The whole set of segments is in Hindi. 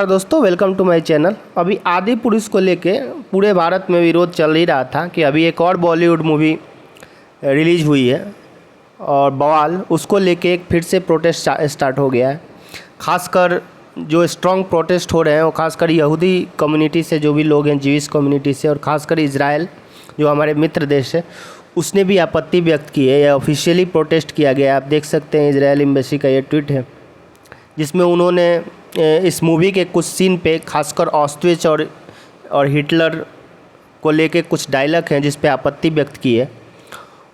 दोस्तों वेलकम टू माय चैनल। अभी आदि पुरुष को लेके पूरे भारत में विरोध चल ही रहा था कि अभी एक और बॉलीवुड मूवी रिलीज हुई है और बवाल, उसको लेके एक फिर से प्रोटेस्ट स्टार्ट हो गया है। खासकर जो स्ट्रॉन्ग प्रोटेस्ट हो रहे हैं वो खासकर यहूदी कम्युनिटी से, जो भी लोग हैं जीविश कम्युनिटी से, और ख़ासकर इजराइल जो हमारे मित्र देश है उसने भी आपत्ति व्यक्त की है। यह ऑफिशियली प्रोटेस्ट किया गया है। आप देख सकते हैं इजराइल एम्बेसी का ये ट्वीट है जिसमें उन्होंने इस मूवी के कुछ सीन पे खासकर ऑस्ट्रिच और हिटलर को लेके कुछ डायलॉग हैं जिस पे आपत्ति व्यक्त की है।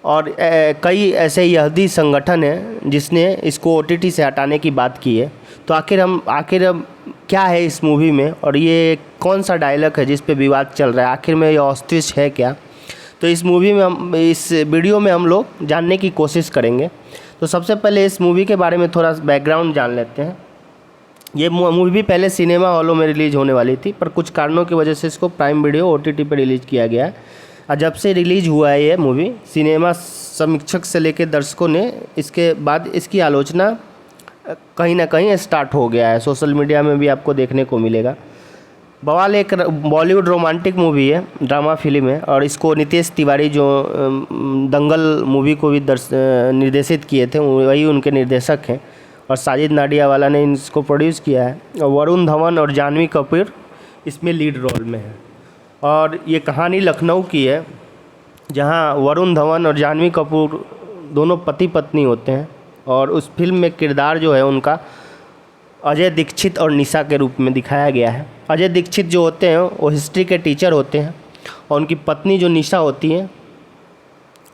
और कई ऐसे यहूदी संगठन हैं जिसने इसको ओटीटी से हटाने की बात की है। तो आखिर क्या है इस मूवी में और ये कौन सा डायलॉग है जिस पे विवाद चल रहा है, आखिर में ये ऑस्ट्रिच है क्या? तो इस मूवी में इस वीडियो में हम लोग जानने की कोशिश करेंगे। तो सबसे पहले इस मूवी के बारे में थोड़ा बैकग्राउंड जान लेते हैं। ये मूवी पहले सिनेमा हॉलों में रिलीज़ होने वाली थी, पर कुछ कारणों की वजह से इसको प्राइम वीडियो ओटीटी पर रिलीज़ किया गया है। और जब से रिलीज़ हुआ है ये मूवी, सिनेमा समीक्षक से लेकर दर्शकों ने इसके बाद इसकी आलोचना कहीं ना कहीं स्टार्ट हो गया है। सोशल मीडिया में भी आपको देखने को मिलेगा। बवाल एक बॉलीवुड रोमांटिक मूवी है, ड्रामा फिल्म है, और इसको नितेश तिवारी जो दंगल मूवी को भी निर्देशित किए थे वही उनके निर्देशक हैं, और साजिद नाडियावाला ने इसको प्रोड्यूस किया है। और वरुण धवन और जानवी कपूर इसमें लीड रोल में है। और ये कहानी लखनऊ की है जहां वरुण धवन और जानवी कपूर दोनों पति पत्नी होते हैं। और उस फिल्म में किरदार जो है उनका अजय दीक्षित और निशा के रूप में दिखाया गया है। अजय दीक्षित जो होते हैं वो हिस्ट्री के टीचर होते हैं, और उनकी पत्नी जो निशा होती हैं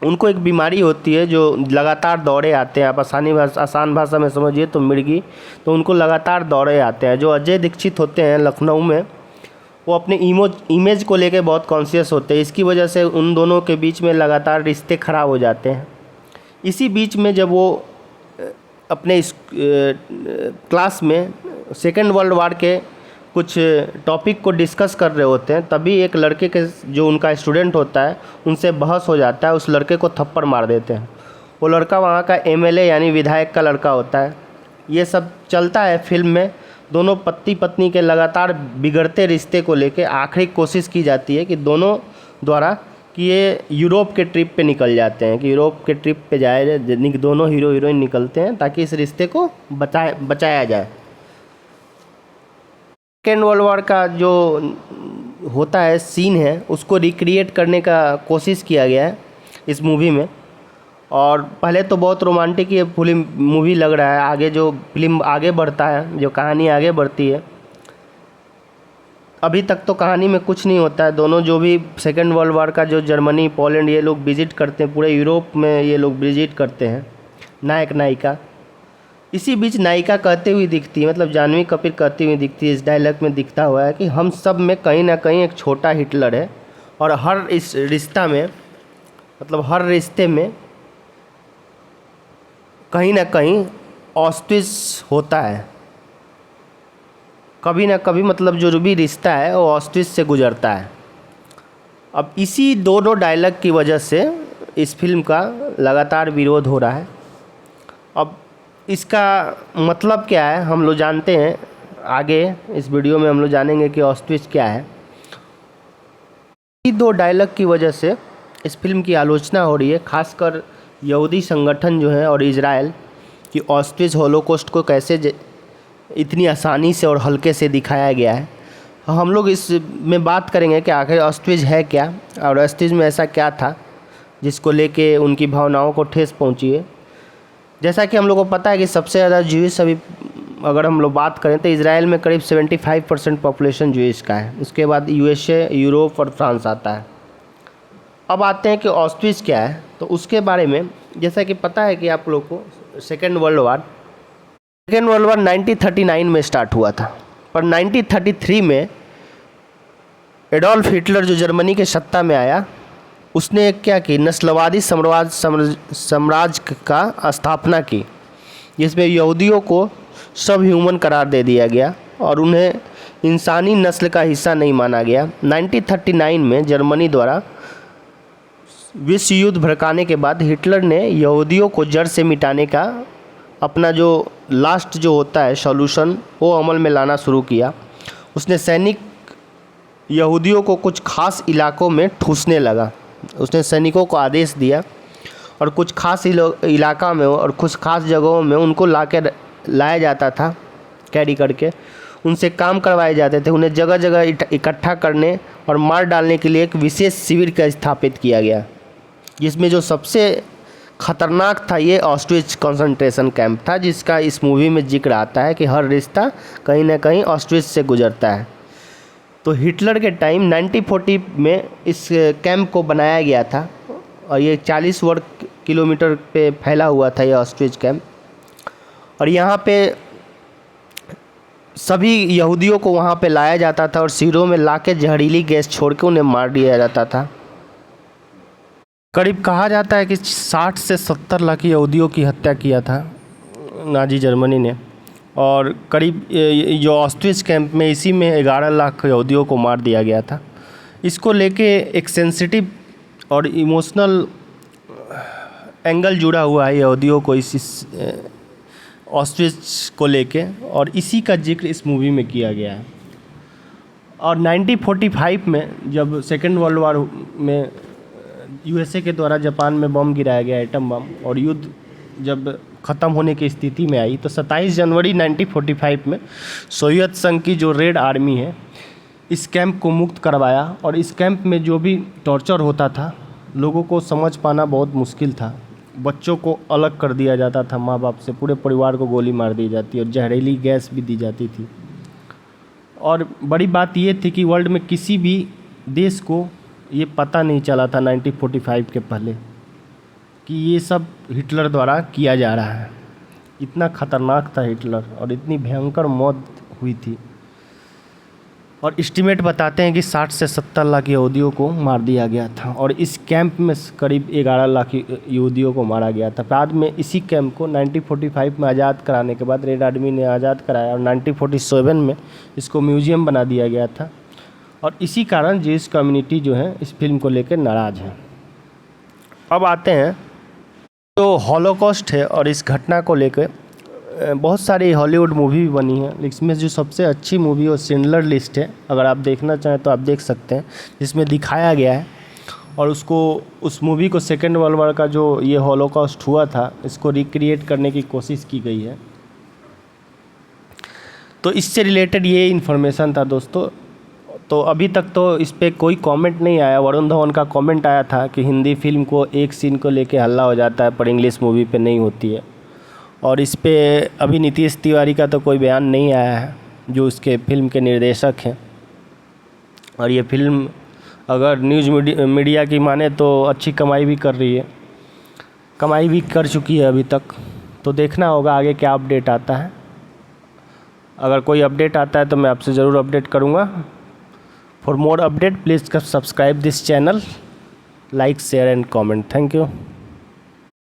उनको एक बीमारी होती है जो लगातार दौरे आते हैं। आप आसान भाषा में समझिए तो मिर्गी, तो उनको लगातार दौरे आते हैं। जो अजय दीक्षित होते हैं लखनऊ में, वो अपने इमेज को लेके बहुत कॉन्शियस होते हैं। इसकी वजह से उन दोनों के बीच में लगातार रिश्ते ख़राब हो जाते हैं। इसी बीच में जब वो अपने इस क्लास में सेकेंड वर्ल्ड वार के कुछ टॉपिक को डिस्कस कर रहे होते हैं, तभी एक लड़के के जो उनका स्टूडेंट होता है उनसे बहस हो जाता है। उस लड़के को थप्पड़ मार देते हैं। वो लड़का वहाँ का एमएलए यानी विधायक का लड़का होता है। ये सब चलता है फिल्म में। दोनों पति पत्नी के लगातार बिगड़ते रिश्ते को लेके आखिरी कोशिश की जाती है कि दोनों द्वारा कि ये यूरोप के ट्रिप पे निकल जाते हैं, कि यूरोप के ट्रिप पे जाए, दोनों हीरो हीरोइन निकलते हैं ताकि इस रिश्ते को बचाया जाए। सेकेंड वर्ल्ड वॉर का जो होता है सीन है उसको रिक्रिएट करने का कोशिश किया गया है इस मूवी में। और पहले तो बहुत रोमांटिक ये फिल्म मूवी लग रहा है। आगे जो फिल्म आगे बढ़ता है, जो कहानी आगे बढ़ती है, अभी तक तो कहानी में कुछ नहीं होता है। दोनों जो भी सेकेंड वर्ल्ड वॉर का जो जर्मनी, पोलैंड ये लोग विज़िट करते हैं, पूरे यूरोप में ये लोग विज़िट करते हैं, नायक नायिका। इसी बीच नायिका कहते हुई दिखती है, मतलब जानवी कपूर कहती हुई दिखती है, इस डायलॉग में दिखता हुआ है कि हम सब में कहीं ना कहीं एक छोटा हिटलर है, और हर इस रिश्ता में, मतलब हर रिश्ते में कहीं ना कहीं ऑस्ट्रिच होता है। कभी ना कभी, मतलब जो भी रिश्ता है वो ऑस्ट्रिच से गुजरता है। अब इसी दोनों डायलॉग की वजह से इस फिल्म का लगातार विरोध हो रहा है। अब इसका मतलब क्या है हम लोग जानते हैं। आगे इस वीडियो में हम लोग जानेंगे कि ऑस्ट्रिच क्या है। ये दो डायलॉग की वजह से इस फिल्म की आलोचना हो रही है, खासकर यहूदी संगठन जो है और इजराइल, कि ऑस्ट्रिच होलोकॉस्ट को कैसे इतनी आसानी से और हल्के से दिखाया गया है। हम लोग इस में बात करेंगे कि आखिर ऑस्ट्रिच है क्या, और ऑस्ट्रिच में ऐसा क्या था जिसको लेके उनकी भावनाओं को ठेस पहुंची है। जैसा कि हम लोग को पता है कि सबसे ज़्यादा ज्यूइश अभी अगर हम लोग बात करें तो इजराइल में करीब 75% पॉपुलेशन ज्यूइश का है। उसके बाद यूएसए, यूरोप और फ्रांस आता है। अब आते हैं कि ऑस्ट्रिच क्या है। तो उसके बारे में जैसा कि पता है कि आप लोग को सेकेंड वर्ल्ड वार 1939 में स्टार्ट हुआ था, पर 1933 में एडोल्फ हिटलर जो जर्मनी के सत्ता में आया, उसने क्या की, नस्लवादी साम्राज्य का स्थापना की, जिसमें यहूदियों को सब ह्यूमन करार दे दिया गया और उन्हें इंसानी नस्ल का हिस्सा नहीं माना गया। 1939 में जर्मनी द्वारा विश्व युद्ध भड़काने के बाद हिटलर ने यहूदियों को जड़ से मिटाने का अपना जो लास्ट जो होता है सॉल्यूशन वो अमल में लाना शुरू किया। उसने सैनिक यहूदियों को कुछ खास इलाकों में ठूंसने लगा। उसने सैनिकों को आदेश दिया और कुछ खास इलाका में और कुछ खास जगहों में उनको लाया जाता था, कैरी करके उनसे काम करवाए जाते थे। उन्हें जगह जगह इकट्ठा करने और मार डालने के लिए एक विशेष शिविर का स्थापित किया गया, जिसमें जो सबसे ख़तरनाक था ये ऑस्ट्रिच कंसंट्रेशन कैंप था, जिसका इस मूवी में जिक्र आता है कि हर रिश्ता कहीं ना कहीं ऑस्ट्रिच से गुजरता है। तो हिटलर के टाइम 1940 में इस कैंप को बनाया गया था और ये 40 वर्ग किलोमीटर पे फैला हुआ था ये ऑस्ट्रिच कैंप। और यहाँ पे सभी यहूदियों को वहाँ पे लाया जाता था और सिरों में लाके जहरीली गैस छोड़ के उन्हें मार दिया जाता था। करीब कहा जाता है कि 60 से 70 लाख यहूदियों की हत्या किया था नाजी जर्मनी ने, और करीब जो ऑस्ट्रिच कैंप में इसी में 11 लाख यहूदियों को मार दिया गया था। इसको लेके एक सेंसिटिव और इमोशनल एंगल जुड़ा हुआ है यहूदियों को इस ऑस्ट्रिच को लेके, और इसी का जिक्र इस मूवी में किया गया है। और 1945 में जब सेकेंड वर्ल्ड वॉर में यूएसए के द्वारा जापान में बम गिराया गया, एटम बम, और युद्ध जब ख़त्म होने की स्थिति में आई तो 27 जनवरी 1945 में सोवियत संघ की जो रेड आर्मी है इस कैंप को मुक्त करवाया। और इस कैंप में जो भी टॉर्चर होता था लोगों को समझ पाना बहुत मुश्किल था। बच्चों को अलग कर दिया जाता था माँ बाप से, पूरे परिवार को गोली मार दी जाती और जहरीली गैस भी दी जाती थी। और बड़ी बात ये थी कि वर्ल्ड में किसी भी देश को ये पता नहीं चला था 1945 के पहले कि ये सब हिटलर द्वारा किया जा रहा है। इतना ख़तरनाक था हिटलर और इतनी भयंकर मौत हुई थी। और एस्टिमेट बताते हैं कि 60 से 70 लाख यहूदियों को मार दिया गया था और इस कैंप में करीब 11 लाख यहूदियों को मारा गया था। बाद में इसी कैंप को 1945 में आज़ाद कराने के बाद रेड आर्मी ने आज़ाद कराया और 1947 में इसको म्यूज़ियम बना दिया गया था। और इसी कारण जिस कम्युनिटी जो है इस फिल्म को लेकर नाराज़ है। अब आते हैं तो हॉलोकॉस्ट है और इस घटना को लेकर बहुत सारी हॉलीवुड मूवी भी बनी है। इसमें जो सबसे अच्छी मूवी है शिंडलर लिस्ट है, अगर आप देखना चाहें तो आप देख सकते हैं, जिसमें दिखाया गया है और उस मूवी को सेकेंड वर्ल्ड वॉर का जो ये हॉलोकॉस्ट हुआ था इसको रिक्रिएट करने की कोशिश की गई है। तो इससे रिलेटेड ये इन्फॉर्मेशन था दोस्तों। तो अभी तक तो इस पर कोई कमेंट नहीं आया। वरुण धवन का कमेंट आया था कि हिंदी फिल्म को एक सीन को लेके हल्ला हो जाता है पर इंग्लिश मूवी पे नहीं होती है, और इस पे अभी नीतीश तिवारी का तो कोई बयान नहीं आया है जो उसके फिल्म के निर्देशक हैं। और ये फिल्म अगर न्यूज़ मीडिया की माने तो अच्छी कमाई भी कर रही है, कमाई भी कर चुकी है अभी तक। तो देखना होगा आगे क्या अपडेट आता है। अगर कोई अपडेट आता है तो मैं आपसे ज़रूर अपडेट करूँगा। For more update please subscribe this channel, like share and comment. Thank you.